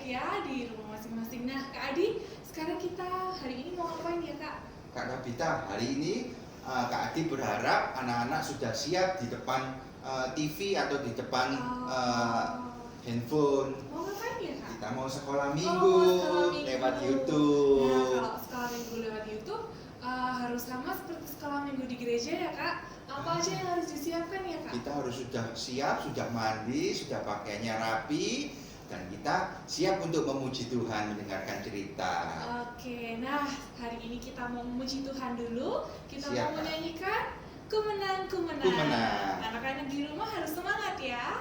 ya di rumah masing-masing. Nah, Kak Adi, sekarang kita hari ini mau ngapain ya, Kak? Kak Gabita, hari ini Kak Adi berharap anak-anak sudah siap di depan TV atau di depan handphone. Mau ngapain ya, Kak? Kita mau sekolah minggu, lewat Nah, YouTube. kalau sekolah minggu lewat YouTube harus sama seperti sekolah minggu di gereja ya, Kak? Apa aja yang harus disiapkan ya, Kak? Kita harus sudah siap, sudah mandi, sudah pakaiannya rapi, dan kita siap untuk memuji Tuhan, mendengarkan cerita. Oke, nah hari ini kita mau memuji Tuhan dulu. Kita Siap, mau Kak. menyanyikan Ku Menang, Ku Menang. Ku Menang. Anak-anak di rumah harus semangat ya.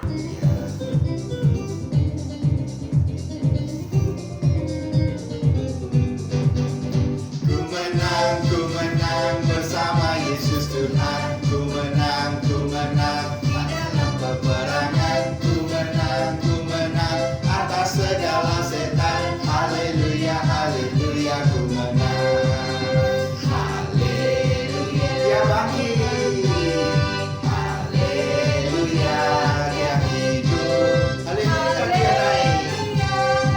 Ku menang bersama Yesus Tuhan. Ku menang dalam peperangan. Ku menang atas segala setan. Haleluya, haleluya, ku menang. Haleluya, dia bangkit. Haleluya, dia hidup. Haleluya, dia naik.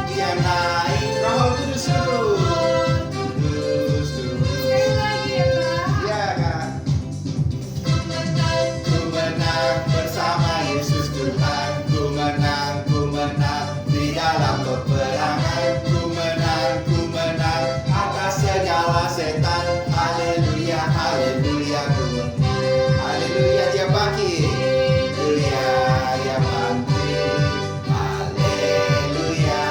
Dia naik, Roh Kudus turun. Kudus turun. Sekali lagi ya, Kak. Ya, Kak. Ku menang bersama Yesus Tuhan. Ku menang di dalam peperangan. Ku menang atas segala setan. Haleluya, haleluya, ku menang. Haleluya, dia bangkit. Haleluya, dia bangkit. Haleluya,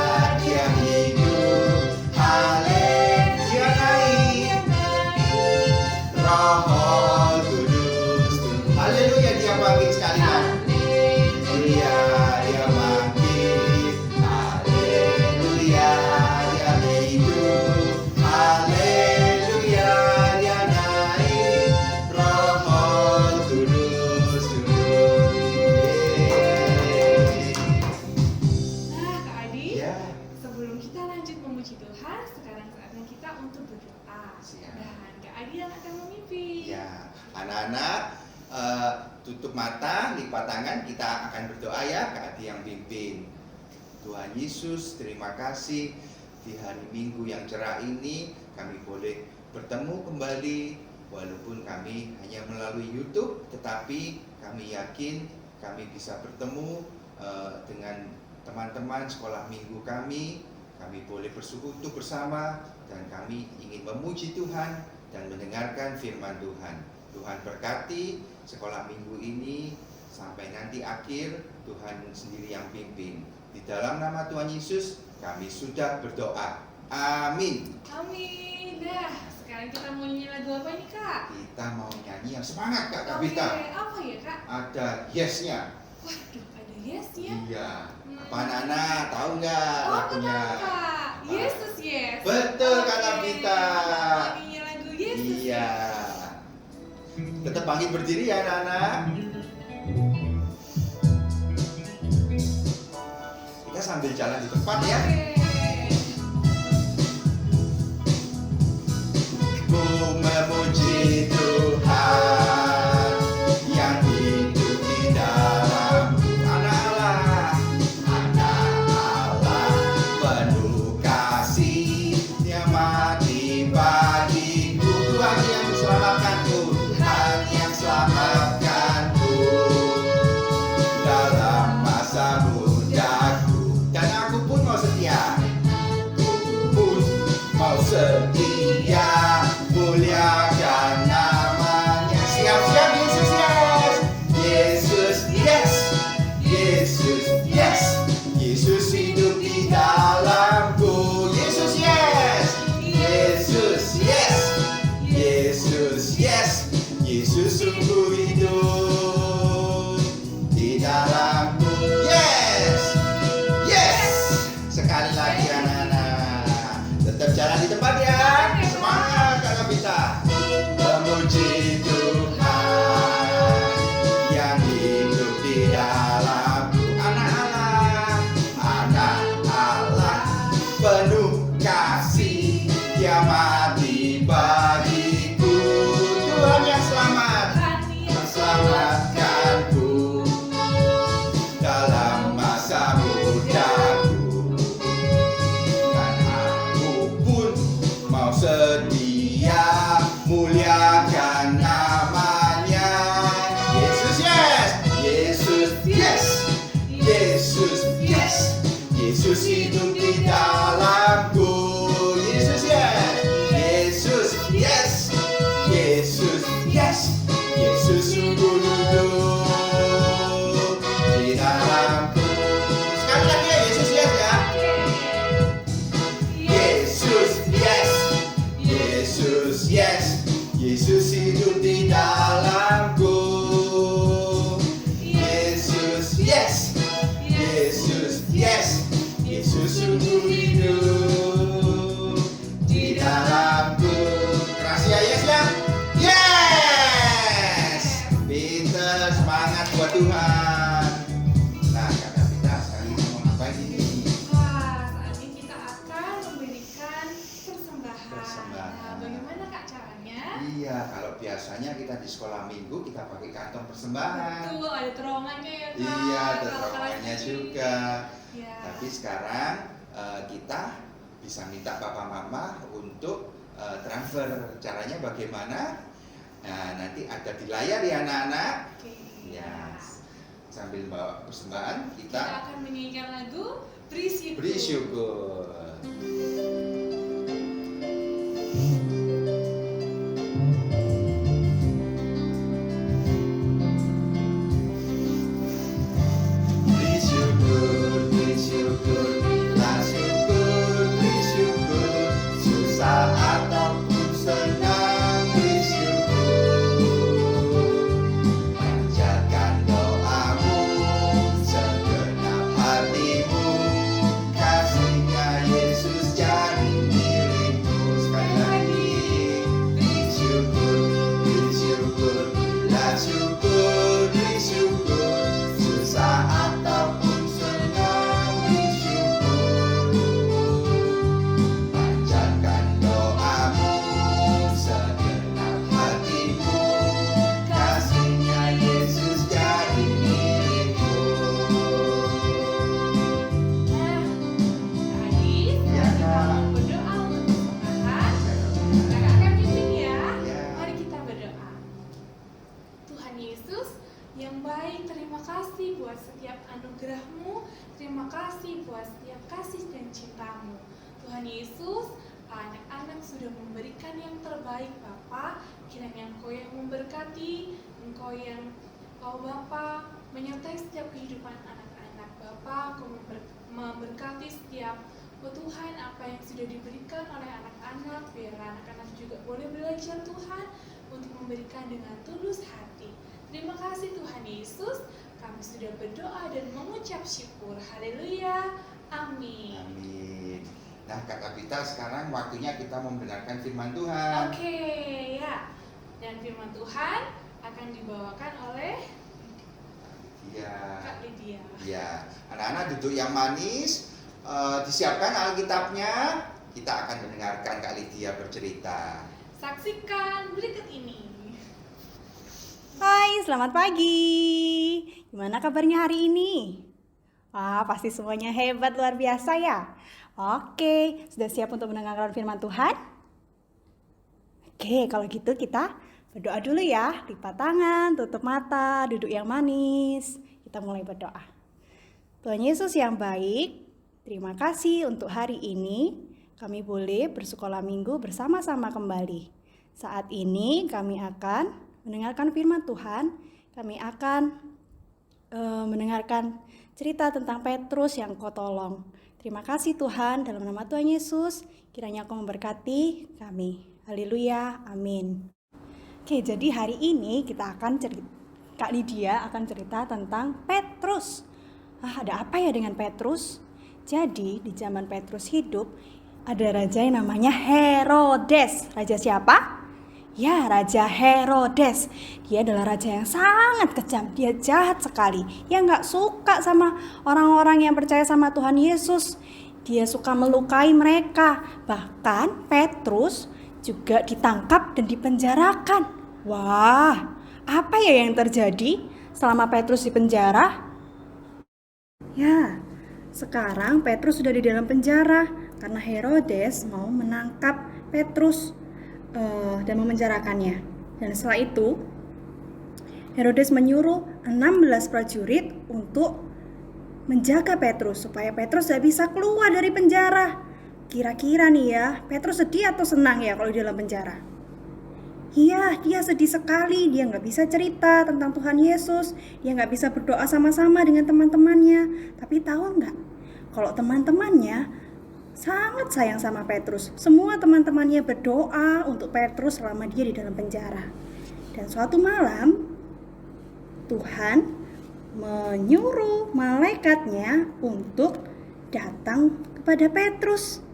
dia hidup. Haleluya, dia naik. Roh Kudus turun. Haleluya, dia bangkit sekali lagi. Haleluya, dia bangkit. Haleluya, dia hidup. Haleluya, dia naik. Roh Kudus turun. Nah, Kak Adi, Ya. sebelum kita lanjut memuji Tuhan, sekarang saatnya kita untuk berdoa. Siap. Dan Kak Adi yang akan memimpin. Ya, anak-anak tutup mata, lipat tangan, kita akan berdoa ya, Kak Adi yang pimpin. Tuhan Yesus, terima kasih di hari Minggu yang cerah ini kami boleh bertemu kembali walaupun kami hanya melalui YouTube, tetapi kami yakin kami bisa bertemu dengan teman-teman sekolah minggu kami boleh bersekutu bersama dan kami ingin memuji Tuhan dan mendengarkan firman Tuhan. Tuhan berkati sekolah minggu ini sampai nanti akhir, Tuhan sendiri yang pimpin. Di dalam nama Tuhan Yesus kami sudah berdoa. Amin. Amin. Nah, sekarang kita mau nyanyi lagu apa nih, Kak? Kita mau nyanyi yang semangat, Kak Oke, Gabita. apa ya, Kak? Ada yes-nya. Waduh, ada yes ya. Iya. Apa anak-anak tahu nggak Oh, lagunya? benar, Kak. Yesus yes. Betul, Kak Oke, Gabita. nyanyi lagu Yesus. Iya. Tetap bangkit berdiri ya anak-anak. Kita sambil jalan di tempat ya. Oke. Ku memuji Tuhan yang hidup di dalamku. Anak Allah penuh kasih, Dia mati bagiku. Tuhan yang selamatkanku, Tuhan yang selamatkanku dalam masa mudaku. Dan aku pun mau setia, pun mau setia, muliakan namanya. Siap-siap Yesus yes, Yesus yes, Yesus yes, Yesus hidup di dalamku. Yesus yes, Yesus yes, Yesus yes, Yesus sungguh hidup di dalamku. Yes, yes. Sekali lagi anak-anak, tetap jalan di tempat ya. Semangat Kak Gabita. Memuji Tuhan yang hidup di dalamku. Anak Allah penuh kasih, Dia mati bagiku. Tuhan yang selamat, selamatkanku dalam masa mudaku. setia, muliakan namanya. Yesus yes, Yesus yes, Yesus yes, Yesus hidup di dalamku. Yesus yes, Yesus yes, Yesus yes, Yesus sungguh hidup di dalamku. Sekali lagi ya, Yesus yes ya. Yesus yes, Yesus yes, Yesus hidup di dalamku. Yesus yes, Yesus yes, Yesus sungguh hidup di dalamku. Keras ya yes ya. Yes. Pinter, semangat buat Tuhan. Nah, kata kita sekarang kita mau ngapain ini? Wah, saat ini kita akan memberikan persembahan. Persembahan. Nah, bagaimana Kak caranya? Iya, kalau biasanya kita di sekolah minggu kita pakai kantong persembahan. Betul, ada terowongannya ya Kak. Iya, ada Kalau terowongannya kelas juga. Ya. Tapi sekarang kita bisa minta papa mama untuk transfer. Caranya bagaimana? Nah, nanti ada di layar ya anak-anak. Oke. Ya, sambil bawa persembahan Kita kita akan menyanyikan lagu Beri Syukur. beri syukur. Beri syukur, bila syukur, beri syukur, susah ataupun senang, beri syukur. Panjatkan doamu, segenap hatimu, kasihnya Yesus jadi milikmu. Sekali lagi, beri syukur, bila syukur, beri syukur, susah ataupun senang, beri syukur. Panjatkan doamu, segenap hatimu, kasihnya Yesus jadi milikmu. Nah, tadi Ya, kita Kak. mau berdoa untuk persembahan. Kakak akan pimpin ya. Ya. Mari kita berdoa. Tuhan Yesus yang baik, terima kasih buat setiap anugerah-Mu, terima kasih buat setiap kasih dan cinta-Mu. Tuhan Yesus, anak-anak sudah memberikan yang terbaik Bapa, kiranya Engkau yang memberkati, Engkau yang Bapa menyertai setiap kehidupan anak-anak Bapa, Engkau memberkati setiap Tuhan apa yang sudah diberikan oleh anak-anak, biar anak-anak juga boleh belajar Tuhan untuk memberikan dengan tulus hati. Terima kasih Tuhan Yesus, kami sudah berdoa dan mengucap syukur. Haleluya, amin. Amin. Nah, Kak Kapita, sekarang waktunya kita membenarkan firman Tuhan. Oke, ya. Dan firman Tuhan akan dibawakan oleh Iya. Kak Lydia. Ya, anak-anak duduk yang manis. Disiapkan Alkitabnya. Kita akan mendengarkan Kak Lydia bercerita. Saksikan berikut ini. Hai, selamat pagi. Gimana kabarnya hari ini? Wah, pasti semuanya hebat, luar biasa ya. Oke, sudah siap untuk mendengarkan firman Tuhan? Oke, kalau gitu kita berdoa dulu ya. Lipat tangan, tutup mata, duduk yang manis. Kita mulai berdoa. Tuhan Yesus yang baik, terima kasih untuk hari ini. Kami boleh bersekolah minggu bersama-sama kembali. Saat ini kami akan mendengarkan firman Tuhan. Kami akan mendengarkan cerita tentang Petrus yang Kau tolong. Terima kasih Tuhan, dalam nama Tuhan Yesus, kiranya Kau memberkati kami. Haleluya, amin. Oke, jadi hari ini kita akan Kak Lydia akan cerita tentang Petrus. Ada apa ya dengan Petrus? Jadi di zaman Petrus hidup, ada raja yang namanya Herodes. Raja siapa? Ya, Raja Herodes. Dia adalah raja yang sangat kejam. Dia jahat sekali. Dia nggak suka sama orang-orang yang percaya sama Tuhan Yesus. Dia suka melukai mereka. Bahkan Petrus juga ditangkap dan dipenjarakan. Wah, apa ya yang terjadi selama Petrus di penjara? Ya, sekarang Petrus sudah di dalam penjara. karena Herodes mau menangkap Petrus dan memenjarakannya. Dan setelah itu Herodes menyuruh 16 prajurit untuk menjaga Petrus supaya Petrus tidak bisa keluar dari penjara. Kira-kira nih ya, Petrus sedih atau senang ya kalau di dalam penjara? Iya, dia sedih sekali. Dia nggak bisa cerita tentang Tuhan Yesus. Dia nggak bisa berdoa sama-sama dengan teman-temannya. Tapi tahu nggak? Kalau teman-temannya sangat sayang sama Petrus. Semua teman-temannya berdoa untuk Petrus selama dia di dalam penjara. Dan suatu malam, Tuhan menyuruh malaikatnya untuk datang kepada Petrus.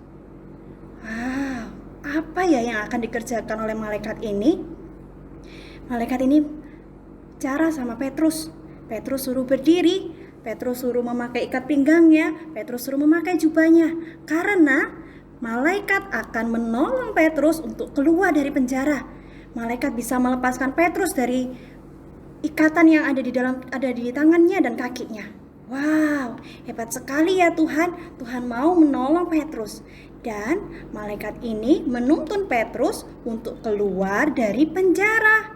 Wow, apa ya yang akan dikerjakan oleh malaikat ini? Malaikat ini bicara sama Petrus. Petrus suruh berdiri, Petrus suruh memakai ikat pinggangnya, Petrus suruh memakai jubahnya. Karena malaikat akan menolong Petrus untuk keluar dari penjara. Malaikat bisa melepaskan Petrus dari ikatan yang ada di tangannya dan kakinya. Wow, hebat sekali ya Tuhan. Tuhan mau menolong Petrus. Dan malaikat ini menuntun Petrus untuk keluar dari penjara.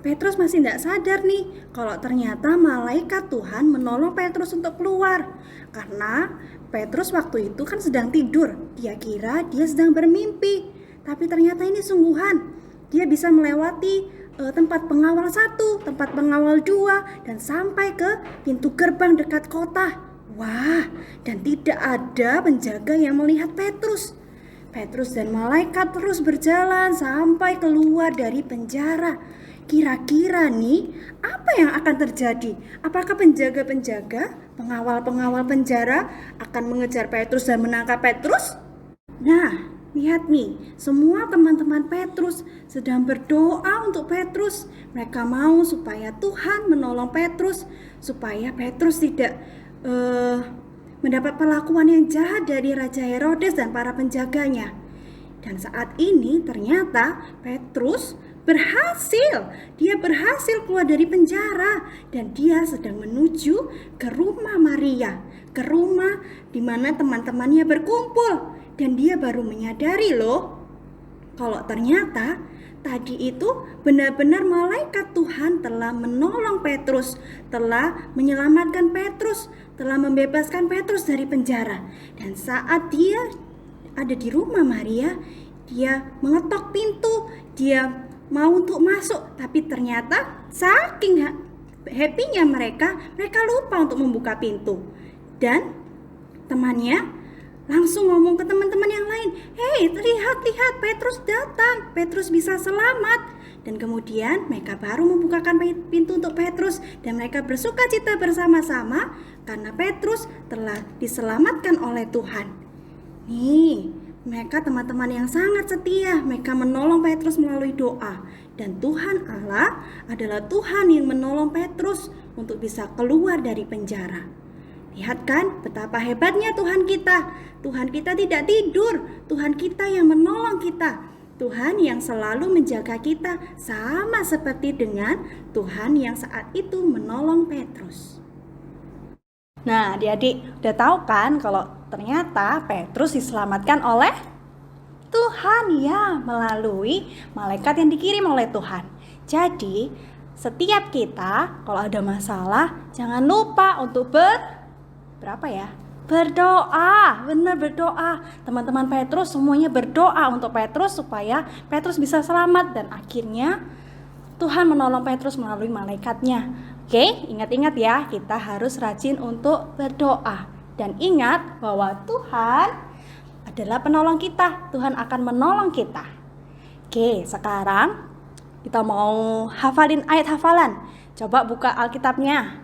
Petrus masih tidak sadar nih kalau ternyata malaikat Tuhan menolong Petrus untuk keluar. Karena Petrus waktu itu kan sedang tidur. Dia kira dia sedang bermimpi. Tapi ternyata ini sungguhan. Dia bisa melewati tempat pengawal 1, tempat pengawal 2, dan sampai ke pintu gerbang dekat kota. Wah, dan tidak ada penjaga yang melihat Petrus. Petrus dan malaikat terus berjalan sampai keluar dari penjara. Kira-kira nih, apa yang akan terjadi? Apakah penjaga-penjaga, pengawal-pengawal penjara akan mengejar Petrus dan menangkap Petrus? Nah, lihat nih, semua teman-teman Petrus sedang berdoa untuk Petrus. Mereka mau supaya Tuhan menolong Petrus, supaya Petrus tidak mendapat perlakuan yang jahat dari Raja Herodes dan para penjaganya. Dan saat ini ternyata Petrus berhasil. Dia berhasil keluar dari penjara dan dia sedang menuju ke rumah Maria, ke rumah di mana teman-temannya berkumpul. Dan dia baru menyadari loh, kalau ternyata tadi itu benar-benar malaikat Tuhan telah menolong Petrus, telah menyelamatkan Petrus, telah membebaskan Petrus dari penjara. Dan saat dia ada di rumah Maria, dia mengetok pintu, dia mau untuk masuk, tapi ternyata saking happy-nya mereka lupa untuk membuka pintu. Dan temannya langsung ngomong ke teman-teman yang lain, "Hei, lihat, Petrus datang, Petrus bisa selamat." Dan kemudian mereka baru membukakan pintu untuk Petrus dan mereka bersuka cita bersama-sama karena Petrus telah diselamatkan oleh Tuhan. Nih, mereka teman-teman yang sangat setia, mereka menolong Petrus melalui doa. Dan Tuhan Allah adalah Tuhan yang menolong Petrus untuk bisa keluar dari penjara. Lihat kan betapa hebatnya Tuhan kita. Tuhan kita tidak tidur. Tuhan kita yang menolong kita. Tuhan yang selalu menjaga kita, sama seperti dengan Tuhan yang saat itu menolong Petrus. Nah, adik-adik udah tahu kan kalau ternyata Petrus diselamatkan oleh Tuhan ya, melalui malaikat yang dikirim oleh Tuhan. Jadi setiap kita kalau ada masalah jangan lupa untuk berdoa, benar berdoa. Teman-teman Petrus semuanya berdoa untuk Petrus supaya Petrus bisa selamat dan akhirnya Tuhan menolong Petrus melalui malaikatnya. Oke, ingat-ingat ya, kita harus rajin untuk berdoa dan ingat bahwa Tuhan adalah penolong kita. Tuhan akan menolong kita. Oke, sekarang kita mau hafalin ayat hafalan. Coba buka Alkitabnya.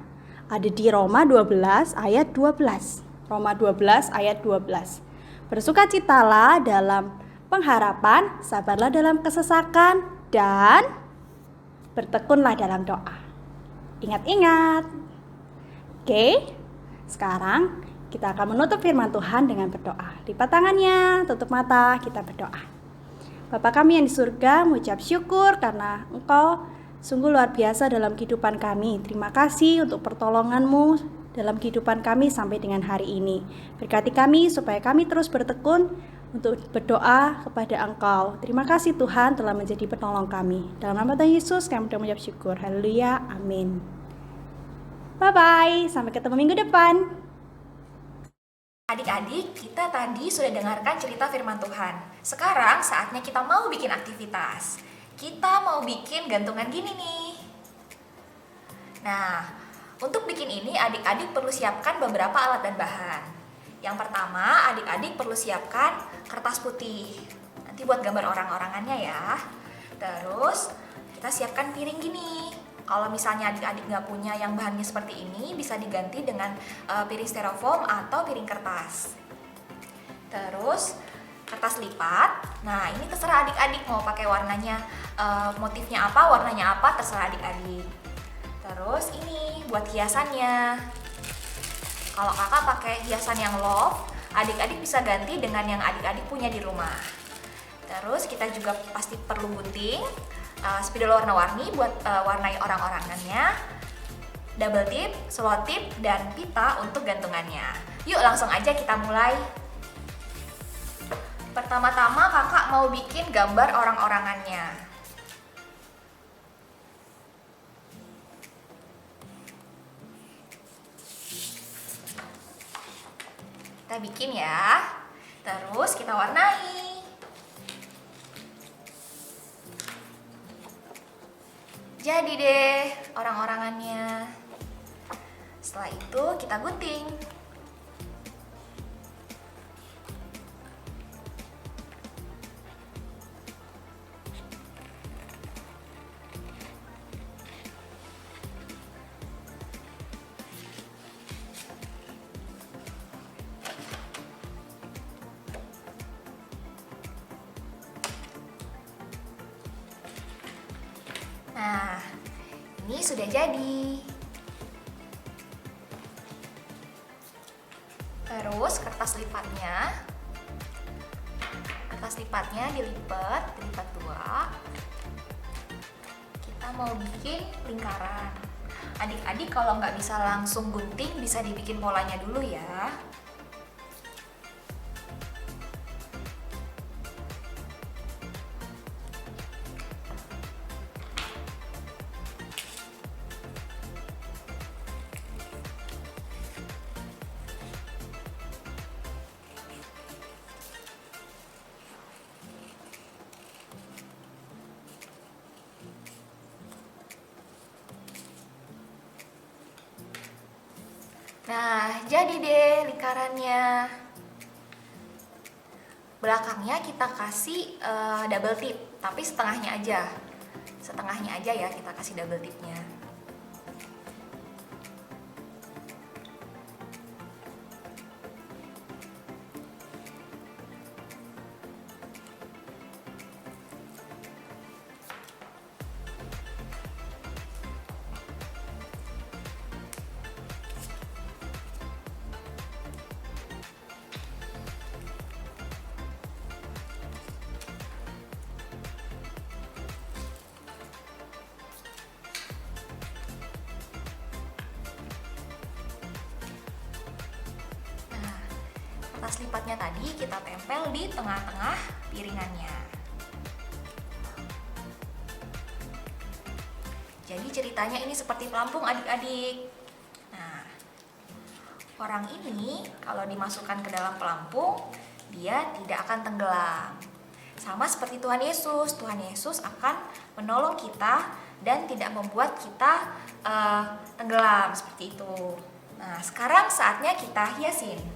Ada di Roma 12 ayat 12. Roma 12 ayat 12. Bersukacitalah dalam pengharapan, sabarlah dalam kesesakan, dan bertekunlah dalam doa. Ingat-ingat. Oke, sekarang kita akan menutup firman Tuhan dengan berdoa. Lipat tangannya, tutup mata, kita berdoa. Bapa kami yang di surga, mengucap syukur karena Engkau sungguh luar biasa dalam kehidupan kami. Terima kasih untuk pertolongan-Mu dalam kehidupan kami sampai dengan hari ini. Berkati kami supaya kami terus bertekun untuk berdoa kepada Engkau. Terima kasih Tuhan telah menjadi penolong kami. Dalam nama Tuhan Yesus kami mengucap syukur. Haleluya. Amin. Bye-bye. Sampai ketemu minggu depan. Adik-adik, kita tadi sudah dengarkan cerita firman Tuhan. Sekarang saatnya kita mau bikin aktivitas. Kita mau bikin gantungan gini nih. Nah, untuk bikin ini adik-adik perlu siapkan beberapa alat dan bahan. Yang pertama, adik-adik perlu siapkan kertas putih. Nanti buat gambar orang-orangannya ya. Terus, kita siapkan piring gini. Kalau misalnya adik-adik nggak punya yang bahannya seperti ini, bisa diganti dengan piring styrofoam atau piring kertas. Terus, kertas lipat. Nah, ini terserah adik-adik mau pakai warnanya, motifnya apa, warnanya apa, terserah adik-adik. Terus ini buat hiasannya. Kalau kakak pakai hiasan yang love, adik-adik bisa ganti dengan yang adik-adik punya di rumah. Terus kita juga pasti perlu gunting, spidol warna-warni buat warnai orang-orangannya, double tip, selotip, dan pita untuk gantungannya. Yuk langsung aja kita mulai. Pertama-tama kakak mau bikin gambar orang-orangannya. Kita bikin ya. Terus kita warnai. Jadi deh orang-orangannya. Setelah itu kita gunting. Nah, ini sudah jadi. Terus kertas lipatnya dilipat dua. Kita mau bikin lingkaran. Adik-adik kalau nggak bisa langsung gunting, bisa dibikin polanya dulu ya. Nah, jadi deh lingkarannya. Belakangnya kita kasih double tip, tapi setengahnya aja. Setengahnya aja ya kita kasih double tipnya. Kertas lipatnya tadi kita tempel di tengah-tengah piringannya. Jadi ceritanya ini seperti pelampung adik-adik. Nah, orang ini kalau dimasukkan ke dalam pelampung, dia tidak akan tenggelam. Sama seperti Tuhan Yesus akan menolong kita dan tidak membuat kita tenggelam seperti itu. Nah, sekarang saatnya kita hiasin.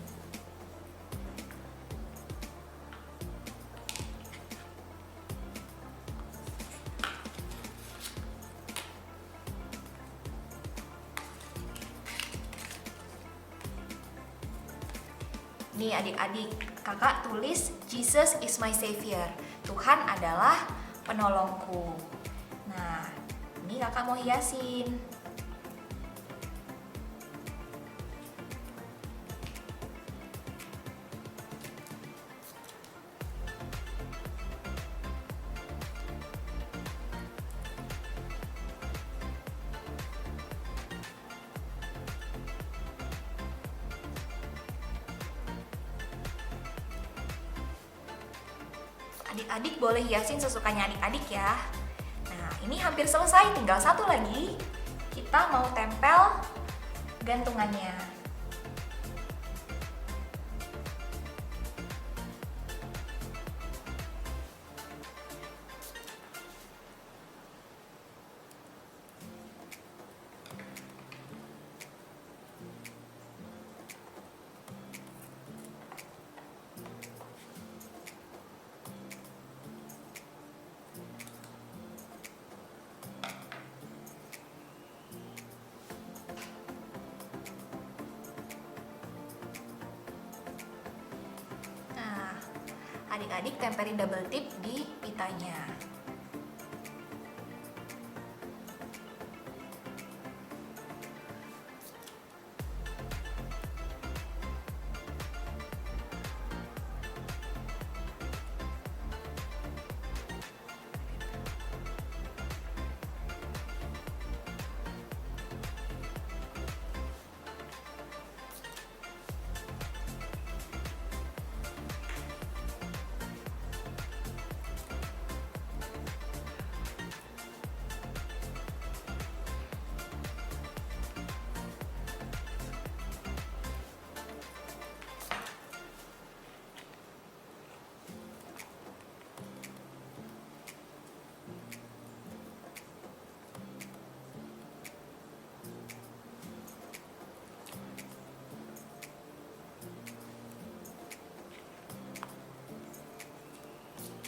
Nih adik-adik, kakak tulis Jesus is my savior. Tuhan adalah penolongku. Nah, ini kakak mau hiasin. Adik-adik boleh hiasin sesukanya adik-adik ya. Nah, ini hampir selesai, tinggal satu lagi. Kita mau tempel gantungannya. Nah, adik-adik tempelin double tip di pitanya.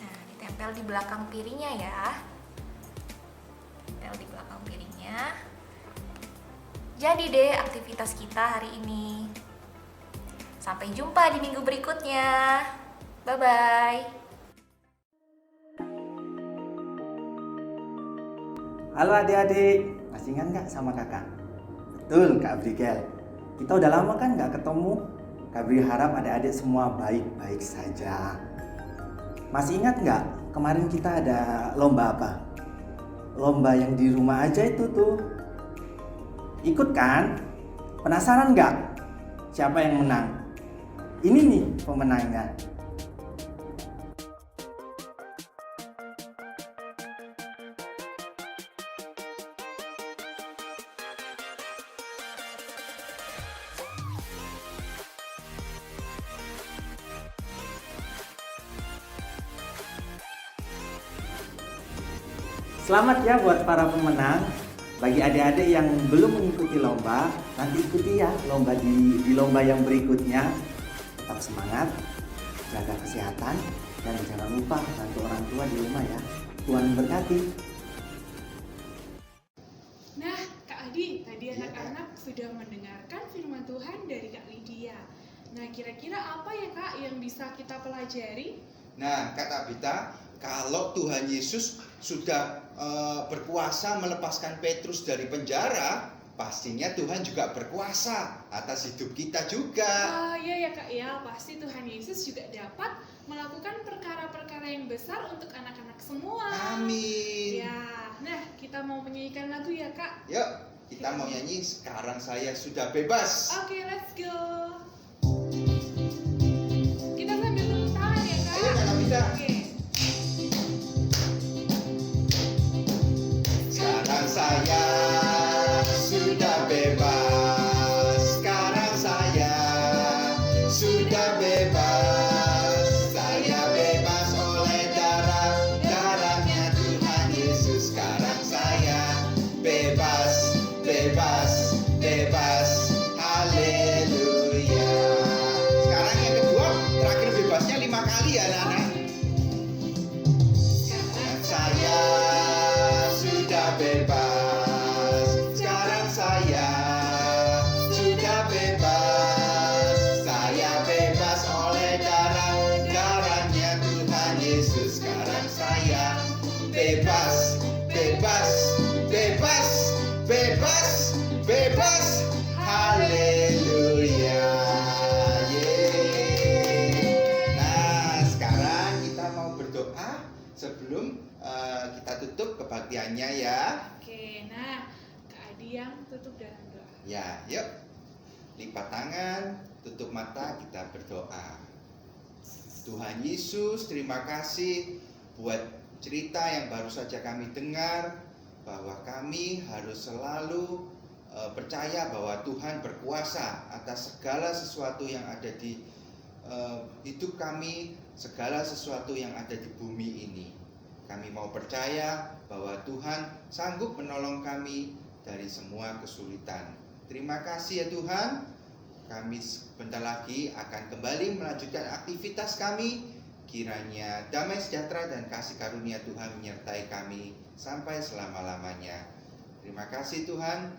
Nah, ditempel di belakang piringnya ya. Tempel di belakang piringnya. Jadi deh aktivitas kita hari ini. Sampai jumpa di minggu berikutnya. Bye-bye. Halo adik-adik, masih ingat nggak sama kakak? Betul, Kak Abigail. Kita udah lama kan nggak ketemu. Kak Bri harap adik-adik semua baik-baik saja. Masih ingat nggak kemarin kita ada lomba apa? Lomba yang di rumah aja itu tuh. Ikut kan? Penasaran nggak? Siapa yang menang? Ini nih pemenangnya. Selamat ya buat para pemenang. Bagi adik-adik yang belum mengikuti lomba, nanti ikuti ya lomba di lomba yang berikutnya. Tetap semangat, jaga kesehatan, dan jangan lupa bantu orang tua di rumah ya. Tuhan memberkati. Nah, Kak Adi, tadi Iya, anak-anak sudah mendengarkan firman Tuhan dari Kak Lydia. Nah, kira-kira apa ya Kak yang bisa kita pelajari? Nah, kata Bita, kalau Tuhan Yesus sudah berkuasa melepaskan Petrus dari penjara, pastinya Tuhan juga berkuasa atas hidup kita juga. Iya ya Kak ya, pasti Tuhan Yesus juga dapat melakukan perkara-perkara yang besar untuk anak-anak semua. Amin. Ya, nah kita mau menyanyikan lagu ya Kak. Yuk, kita mau nyanyi Sekarang Saya Sudah Bebas. Oke, let's go. Kita sambil tepuk tangan ya Kak. Ayo Kakak Bita. Oke. Sekarang saya sudah bebas. Sekarang saya sudah bebas. Saya bebas oleh darahnya Tuhan Yesus. Sekarang saya bebas, bebas, bebas. Haleluya. Sekarang yang kedua, terakhir bebasnya 5 kali ya anak-anak. Sekarang saya sudah bebas. Sekarang saya sudah bebas. Saya bebas oleh darahnya Tuhan Yesus. Sekarang saya bebas, bebas, bebas, bebas, bebas. Haleluya. Yeay. Nah, sekarang kita mau berdoa sebelum kita tutup kebaktiannya ya. Oke, nah Kak Adi yang tutup dalam doa. Ya, yuk. Lipat tangan, tutup mata, kita berdoa. Tuhan Yesus, terima kasih buat cerita yang baru saja kami dengar, bahwa kami harus selalu percaya bahwa Tuhan berkuasa atas segala sesuatu yang ada di hidup kami, segala sesuatu yang ada di bumi ini. Kami mau percaya bahwa Tuhan sanggup menolong kami dari semua kesulitan. Terima kasih ya Tuhan. Kami sebentar lagi akan kembali melanjutkan aktivitas kami. Kiranya damai sejahtera dan kasih karunia Tuhan menyertai kami sampai selama-lamanya. Terima kasih Tuhan.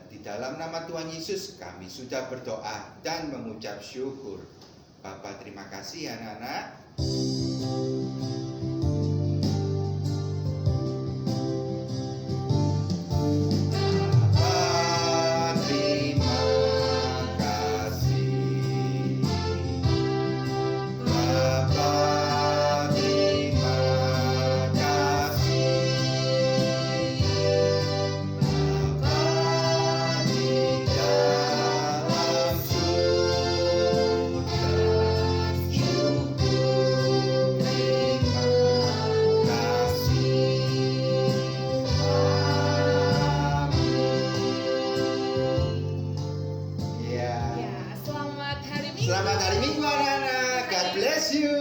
Di dalam nama Tuhan Yesus kami sudah berdoa dan mengucap syukur. Bapa, terima kasih ya anak-anak. Selamat hari Minggu anak-anak. God bless you.